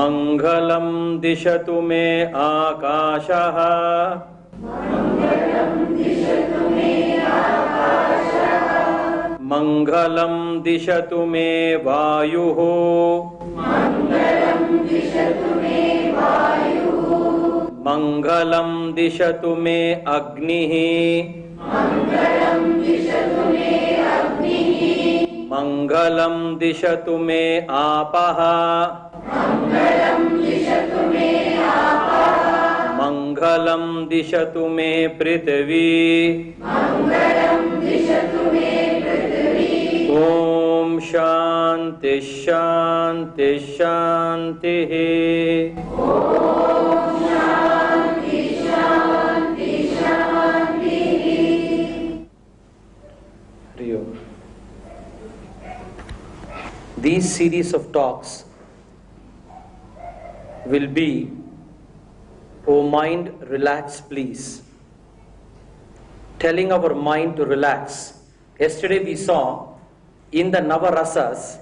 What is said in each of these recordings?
मंगलम दिशतु मे आकाशः मंगलम दिशतु मे वायुः मंगलम दिशतु मे अग्निः मंगलम दिशतु मे आपः मंगलम दिशतु मे पृथ्वी ओम शांति शांति शांति। These series of talks will be, oh mind, relax please. Telling our mind to relax. Yesterday we saw in the Navarasas,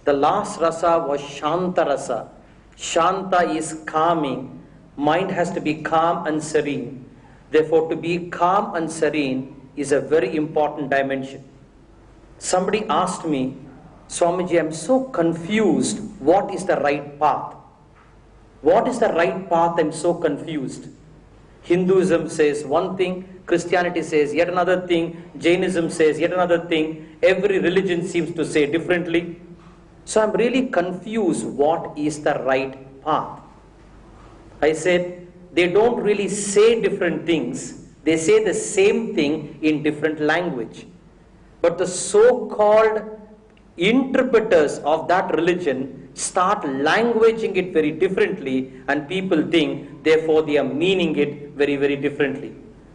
the last rasa was Shanta rasa. Shanta is calming. Mind has to be calm and serene. Therefore, to be calm and serene is a very important dimension. Somebody asked me, Swamiji, I'm so confused. What is the right path? What is the right path? I'm so confused. Hinduism says one thing, Christianity says yet another thing, Jainism says yet another thing. Every religion seems to say differently. So I'm really confused. What is the right path? I said, they don't really say different things. They say the same thing in different language. But the so-called interpreters of that religion start languaging it very differently, and people think therefore they are meaning it very, very differently.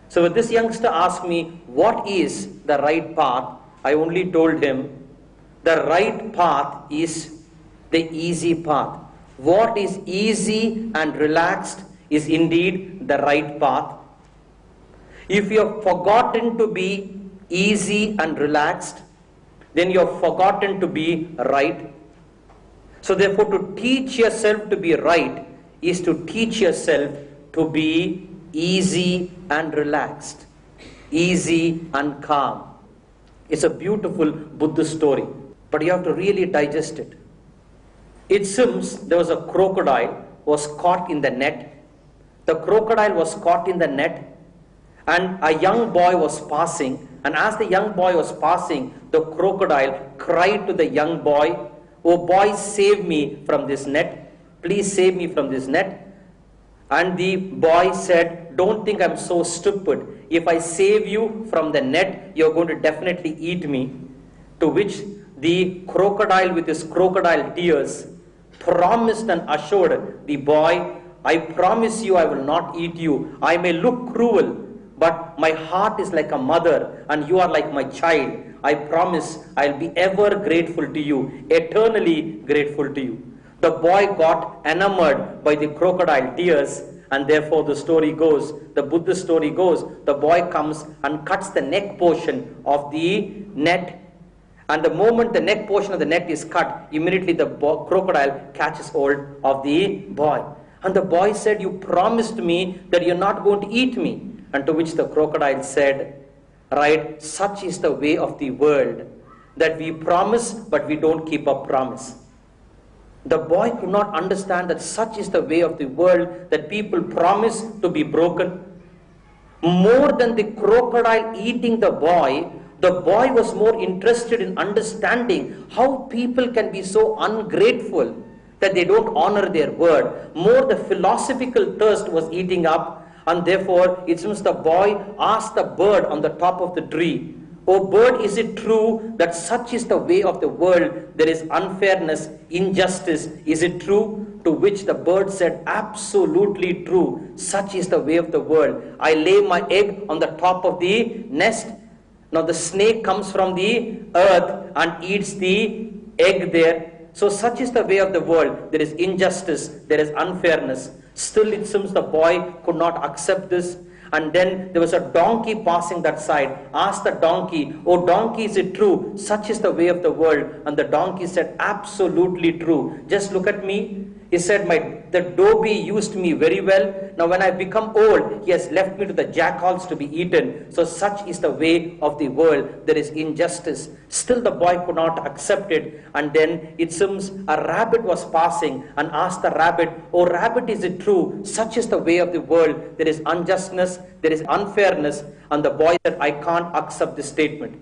So when this youngster asked me what is the right path, I only told him the right path is the easy path. What is easy and relaxed is indeed the right path. If you have forgotten to be easy and relaxed, then you have forgotten to be right. So therefore, to teach yourself to be right is to teach yourself to be easy and relaxed, easy and calm. It's a beautiful Buddhist story, but you have to really digest it. It seems there was a crocodile was caught in the net. The crocodile was caught in the net, and a young boy was passing. And as the young boy was passing, the crocodile cried to the young boy, "Oh boy, save me from this net. Please save me from this net." And the boy said, "Don't think I'm so stupid. If I save you from the net, you're going to definitely eat me." To which the crocodile, with his crocodile tears, promised and assured the boy, "I promise you I will not eat you. I may look cruel, but my heart is like a mother and you are like my child. I promise I'll be ever grateful to you, eternally grateful to you." The boy got enamored by the crocodile tears, and therefore the story goes, the Buddhist story goes, the boy comes and cuts the neck portion of the net. And the moment the neck portion of the net is cut, immediately the crocodile catches hold of the boy. And the boy said, "You promised me that you're not going to eat me." And to which the crocodile said, "Right, such is the way of the world, that we promise but we don't keep our promise." The boy could not understand that such is the way of the world, that people promise to be broken. More than the crocodile eating the boy was more interested in understanding how people can be so ungrateful that they don't honor their word. More the philosophical thirst was eating up. And therefore, it seems the boy asked the bird on the top of the tree, "Oh bird, is it true that such is the way of the world? There is unfairness, injustice. Is it true?" To which the bird said, "Absolutely true. Such is the way of the world. I lay my egg on the top of the nest. Now the snake comes from the earth and eats the egg there. So such is the way of the world. There is injustice, there is unfairness." Still it seems the boy could not accept this. And then there was a donkey passing that side. Asked the donkey, "Oh donkey, is it true? Such is the way of the world." And the donkey said, "Absolutely true. Just look at me. He said, the Dobie used me very well. Now when I become old, he has left me to the jackals to be eaten. So such is the way of the world. There is injustice. Still the boy could not accept it. And then it seems a rabbit was passing and asked the rabbit, "Oh rabbit, is it true? Such is the way of the world. There is unjustness, there is unfairness." And the boy said, "I can't accept this statement."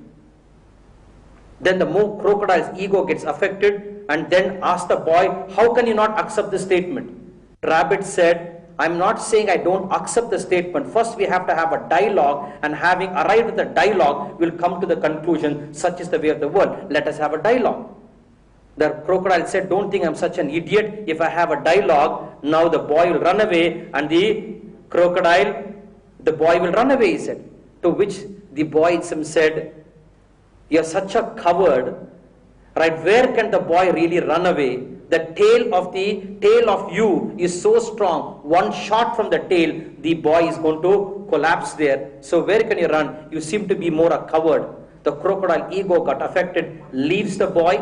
Then the crocodile's ego gets affected and then asked the boy, "How can you not accept this statement?" Rabbit said, "I'm not saying I don't accept the statement. First we have to have a dialogue, and having arrived at the dialogue, we'll come to the conclusion, such is the way of the world. Let us have a dialogue." The crocodile said, "Don't think I'm such an idiot. If I have a dialogue, now the boy will run away," and the boy will run away, he said. To which the boy said, "You're such a coward, right? Where can the boy really run away? The tail of you is so strong. One shot from the tail, the boy is going to collapse there. So where can you run? You seem to be more a coward." The crocodile ego got affected, leaves the boy,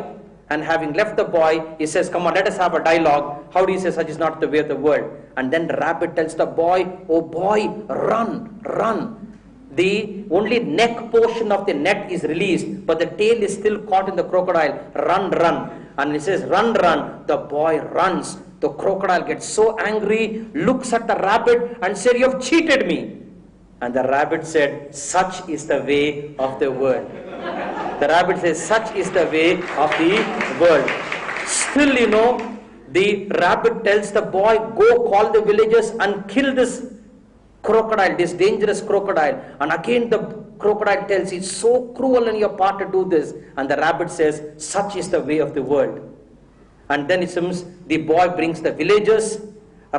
and having left the boy, he says, "Come on, let us have a dialogue. How do you say such is not the way of the world?" And then the rabbit tells the boy, "Oh boy, run, run. The only neck portion of the net is released, but the tail is still caught in the crocodile. Run, run." And he says, "Run, run." The boy runs. The crocodile gets so angry, looks at the rabbit and said, "You have cheated me." And the rabbit said, "Such is the way of the world." The rabbit says, "Such is the way of the world." Still, the rabbit tells the boy, "Go call the villagers and kill this crocodile, this dangerous crocodile." And again the crocodile tells, "It's so cruel on your part to do this." And the rabbit says, "Such is the way of the world." And then it seems the boy brings the villagers,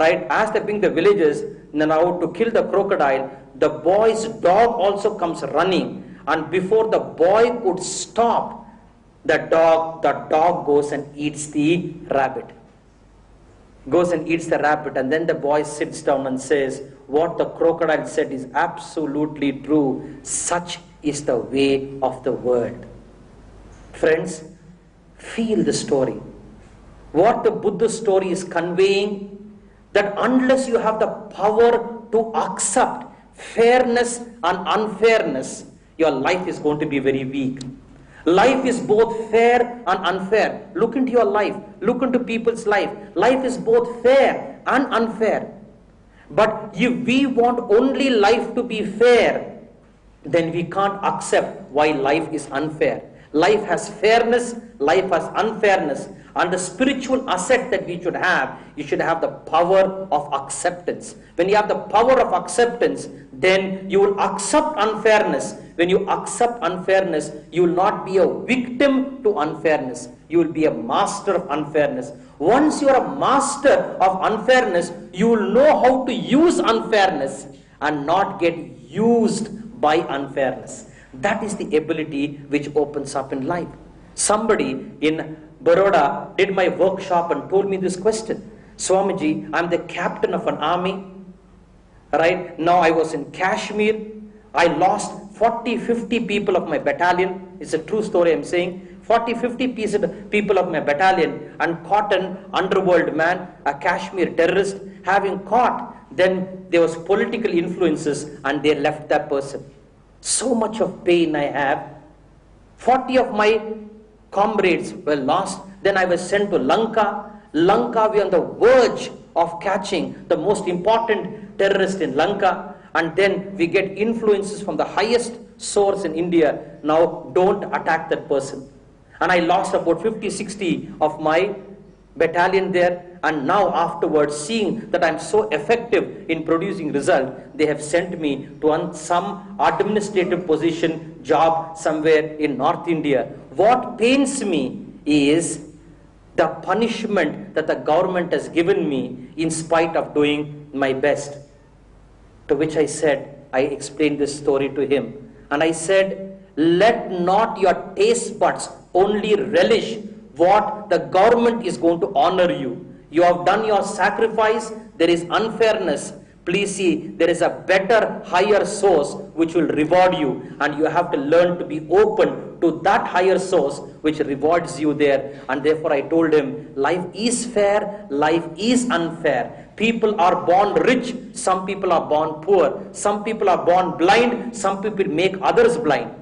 right? As they bring the villagers now to kill the crocodile, the boy's dog also comes running. And before the boy could stop, the dog goes and eats the rabbit. Goes and eats the rabbit. And then the boy sits down and says, "What the crocodile said is absolutely true. Such is the way of the world." Friends, feel the story. What the Buddha story is conveying, that unless you have the power to accept fairness and unfairness, your life is going to be very weak. Life is both fair and unfair. Look into your life. Look into people's life. Life is both fair and unfair. But if we want only life to be fair, then we can't accept why life is unfair. Life has fairness, life has unfairness. And the spiritual asset that we should have, you should have the power of acceptance. When you have the power of acceptance, then you will accept unfairness. When you accept unfairness, you will not be a victim to unfairness. You will be a master of unfairness. Once you are a master of unfairness, you will know how to use unfairness and not get used by unfairness. That is the ability which opens up in life. Somebody in Baroda did my workshop and told me this question. "Swamiji, I'm the captain of an army. Right now I was in Kashmir. I lost 40-50 people of my battalion." It's a true story I'm saying. 40-50 people of my battalion, and caught an underworld man, a Kashmir terrorist. Having caught, then there was political influences and they left that person. So much of pain I have. 40 of my comrades were lost. Then I was sent to Lanka. Lanka, we are on the verge of catching the most important terrorist in Lanka. And then we get influences from the highest source in India. Now don't attack that person. And I lost about 50-60 of my battalion there. And now afterwards, seeing that I'm so effective in producing result, they have sent me to some administrative position, job somewhere in North India. What pains me is the punishment that the government has given me in spite of doing my best. To which I explained this story to him. And I said, "Let not your taste buds only relish what the government is going to honor you. You have done your sacrifice. There is unfairness. Please see, there is a better, higher source which will reward you, and you have to learn to be open to that higher source which rewards you there. And therefore I told him, life is fair, life is unfair. People are born rich, some people are born poor, some people are born blind, some people make others blind.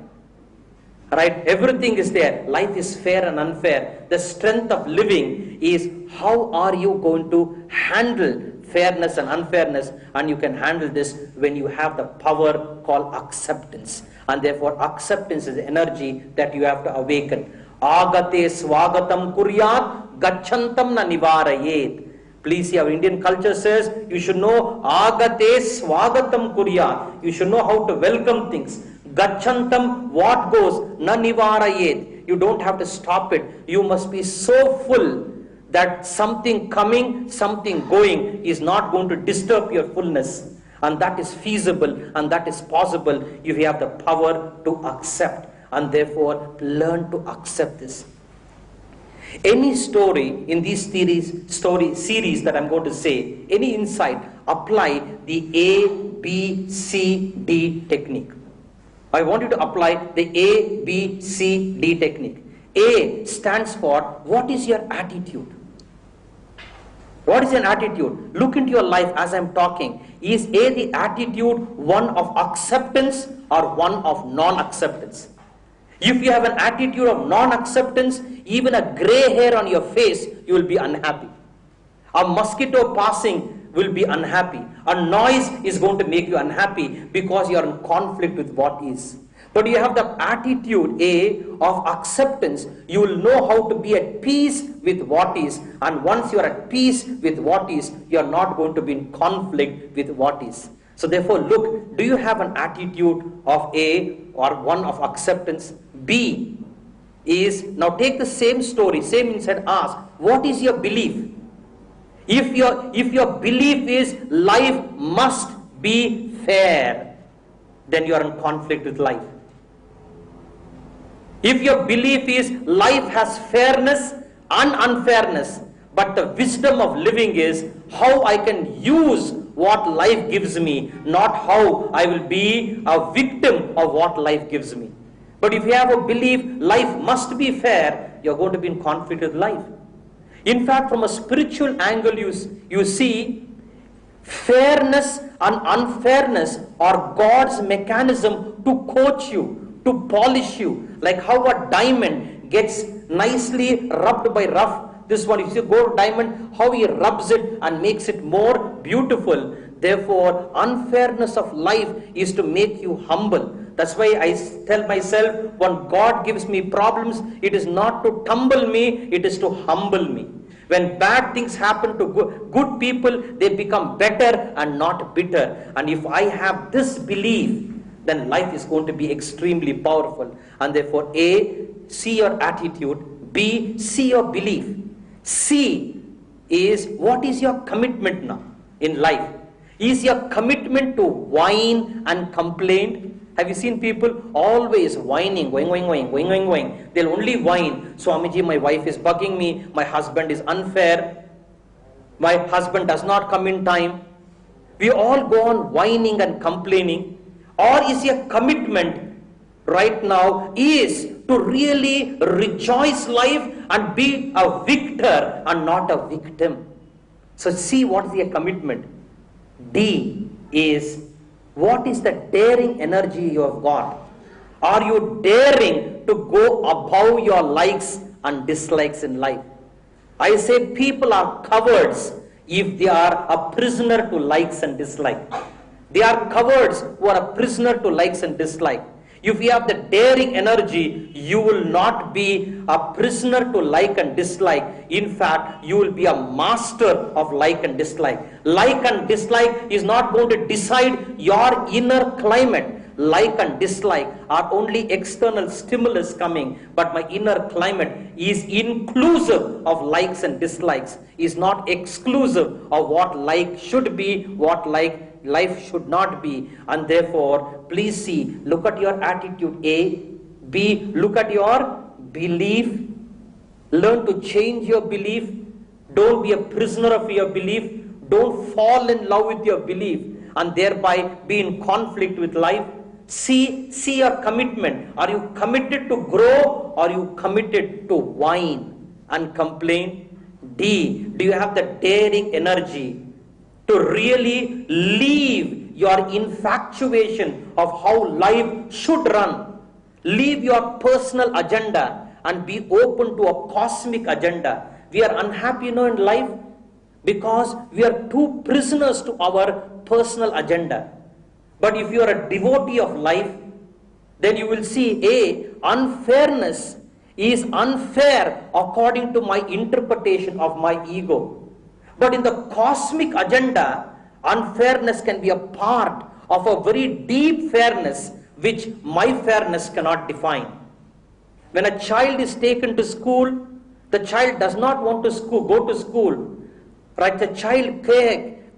Right? Everything is there. Life is fair and unfair. The strength of living is how are you going to handle fairness and unfairness, and you can handle this when you have the power called acceptance. And therefore acceptance is the energy that you have to awaken. Agate swagatam kuryat gachantam na nivarayet. Please see, our Indian culture says you should know agate swagatam kuryat. You should know how to welcome things. Gachantam, what goes, na nivarayet. You don't have to stop it. You must be so full that something coming, something going is not going to disturb your fullness. And that is feasible and that is possible if you have the power to accept. And therefore, learn to accept this. Any story in these series that I'm going to say, any insight, apply the A, B, C, D technique. I want you to apply the A, B, C, D technique. A stands for, what is your attitude? What is an attitude? Look into your life as I'm talking. Is A, the attitude, one of acceptance or one of non-acceptance? If you have an attitude of non-acceptance, even a gray hair on your face, you will be unhappy. A mosquito passing will be unhappy. A noise is going to make you unhappy because you are in conflict with what is. But you have the attitude A of acceptance. You will know how to be at peace with what is. And once you are at peace with what is, you are not going to be in conflict with what is. So therefore, look, do you have an attitude of A or one of acceptance? B is, now take the same story, same insight, ask, what is your belief? If your belief is life must be fair, then you are in conflict with life. If your belief is life has fairness and unfairness, but the wisdom of living is how I can use what life gives me, not how I will be a victim of what life gives me. But if you have a belief life must be fair, you are going to be in conflict with life. In fact, from a spiritual angle, you see fairness and unfairness are God's mechanism to coach you, to polish you. Like how a diamond gets nicely rubbed by rough. This one, if you go to diamond, how he rubs it and makes it more beautiful. Therefore, unfairness of life is to make you humble. That's why I tell myself, when God gives me problems, it is not to tumble me, it is to humble me. When bad things happen to good people, they become better and not bitter. And if I have this belief, then life is going to be extremely powerful. And therefore, A, see your attitude. B, see your belief. C is, what is your commitment now in life? Is your commitment to whine and complain? Have you seen people always whining, going? They'll only whine. Swamiji, my wife is bugging me. My husband is unfair. My husband does not come in time. We all go on whining and complaining. Or is your commitment right now is to really rejoice life and be a victor and not a victim? So see what is your commitment. D is, what is the daring energy you have got? Are you daring to go above your likes and dislikes in life? I say people are cowards if they are a prisoner to likes and dislikes. They are cowards who are a prisoner to likes and dislikes. If you have the daring energy, you will not be a prisoner to like and dislike. In fact, you will be a master of like and dislike. Like and dislike is not going to decide your inner climate. Like and dislike are only external stimulus coming, but my inner climate is inclusive of likes and dislikes, is not exclusive of what like should be, what like life should not be. And therefore, please see, look at your attitude A. B, look at your belief. Learn to change your belief. Don't be a prisoner of your belief. Don't fall in love with your belief. and thereby be in conflict with life? See your commitment. Are you committed to grow, or are you committed to whine and complain? D, do you have the daring energy to really leave your infatuation of how life should run? Leave your personal agenda and be open to a cosmic agenda. We are unhappy, in life because we are too prisoners to our personal agenda. But if you are a devotee of life, then you will see, unfairness is unfair according to my interpretation of my ego. But in the cosmic agenda, unfairness can be a part of a very deep fairness which my fairness cannot define. When a child is taken to school, the child does not want to go to school. Right? The child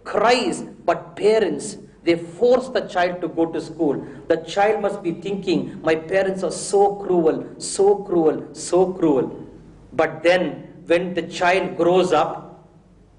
cries, but parents, they force the child to go to school. The child must be thinking, my parents are so cruel, so cruel, so cruel. But then, when the child grows up,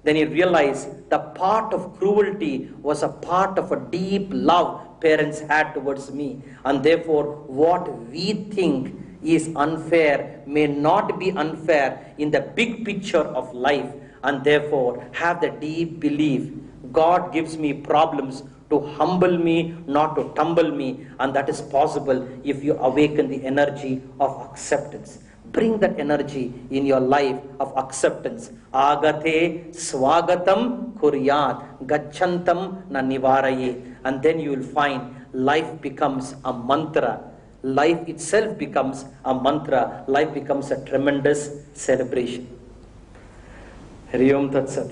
then he realizes the part of cruelty was a part of a deep love parents had towards me. And therefore, what we think is unfair may not be unfair in the big picture of life. And therefore, have the deep belief, God gives me problems to humble me, not to tumble me. And that is possible if you awaken the energy of acceptance. Bring that energy in your life of acceptance. Agate swagatam kuryat gachantam na nivaraye. And then you will find life becomes a mantra. Life itself becomes a mantra. Life becomes a tremendous celebration. Hari Om Tat Sat.